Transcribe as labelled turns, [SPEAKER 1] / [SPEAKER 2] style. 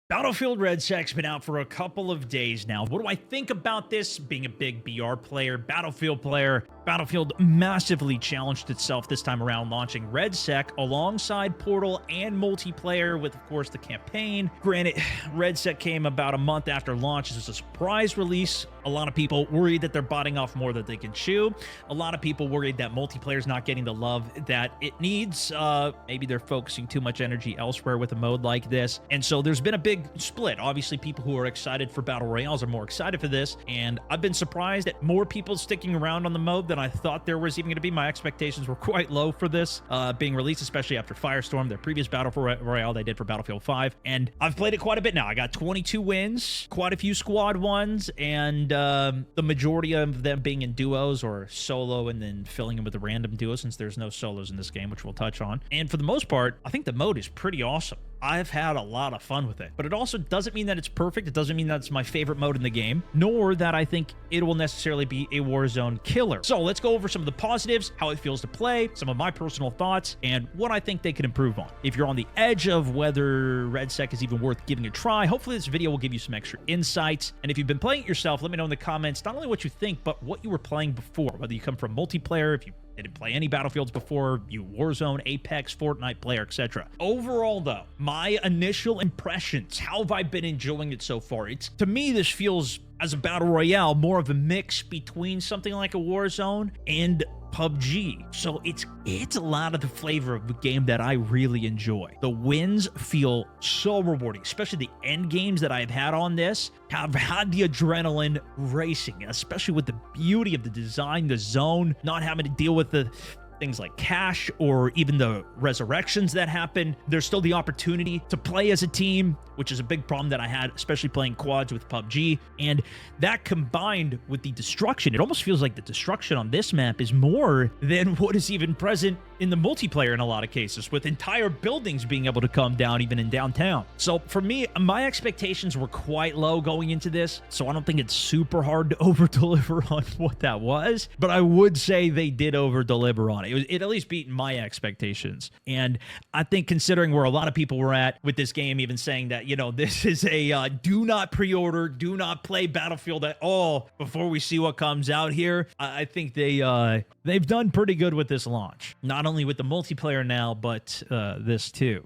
[SPEAKER 1] Battlefield Red Sec's been out for a couple of days now. What do I think about this? Being a big BR player, Battlefield player, Battlefield massively challenged itself this time around, launching Red Sec alongside Portal and multiplayer with, of course, the campaign. Granted, Red Sec came about a month after launch. This was a surprise release. A lot of people worried that they're biting off more than they can chew. A lot of people worried that multiplayer's not getting the love that it needs. Maybe they're focusing too much energy elsewhere with a mode like this. And so there's been a big split. Obviously, people who are excited for Battle Royales are more excited for this. And I've been surprised at more people sticking around on the mode than I thought there was even going to be. My expectations were quite low for this being released, especially after Firestorm, their previous Battle Royale they did for Battlefield 5. And I've played it quite a bit now. I got 22 wins, quite a few squad ones, and the majority of them being in duos or solo and then filling in with a random duo since there's no solos in this game, which we'll touch on. And for the most part, I think the mode is pretty awesome. I've had a lot of fun with it, but it also doesn't mean that it's perfect. It doesn't mean that it's my favorite mode in the game, nor that I think it will necessarily be a Warzone killer. So let's go over some of the positives, how it feels to play, some of my personal thoughts, and what I think they can improve on. If you're on the edge of whether Red Sec is even worth giving a try, hopefully this video will give you some extra insights. And if you've been playing it yourself, let me know in the comments, not only what you think, but what you were playing before, whether you come from multiplayer, if you didn't play any Battlefields before, you Warzone, Apex, Fortnite player, etc. Overall, though, my initial impressions, how have I been enjoying it so far? To me, this feels, as a Battle Royale, more of a mix between something like a Warzone and PUBG. So it's a lot of the flavor of the game that I really enjoy. The wins feel so rewarding, especially the end games that I've had on this have had the adrenaline racing, especially with the beauty of the design, the zone, not having to deal with the things like cash or even the resurrections that happen. There's still the opportunity to play as a team, which is a big problem that I had, especially playing quads with PUBG. And that combined with the destruction, it almost feels like the destruction on this map is more than what is even present in the multiplayer in a lot of cases, with entire buildings being able to come down even in downtown. So for me, my expectations were quite low going into this, so I don't think it's super hard to over-deliver on what that was, but I would say they did over-deliver on it. It at least beat my expectations. And I think considering where a lot of people were at with this game, even saying that, you know, this is a do not pre-order, do not play Battlefield at all before we see what comes out here, I think they've done pretty good with this launch. Not only with the multiplayer now, but this too.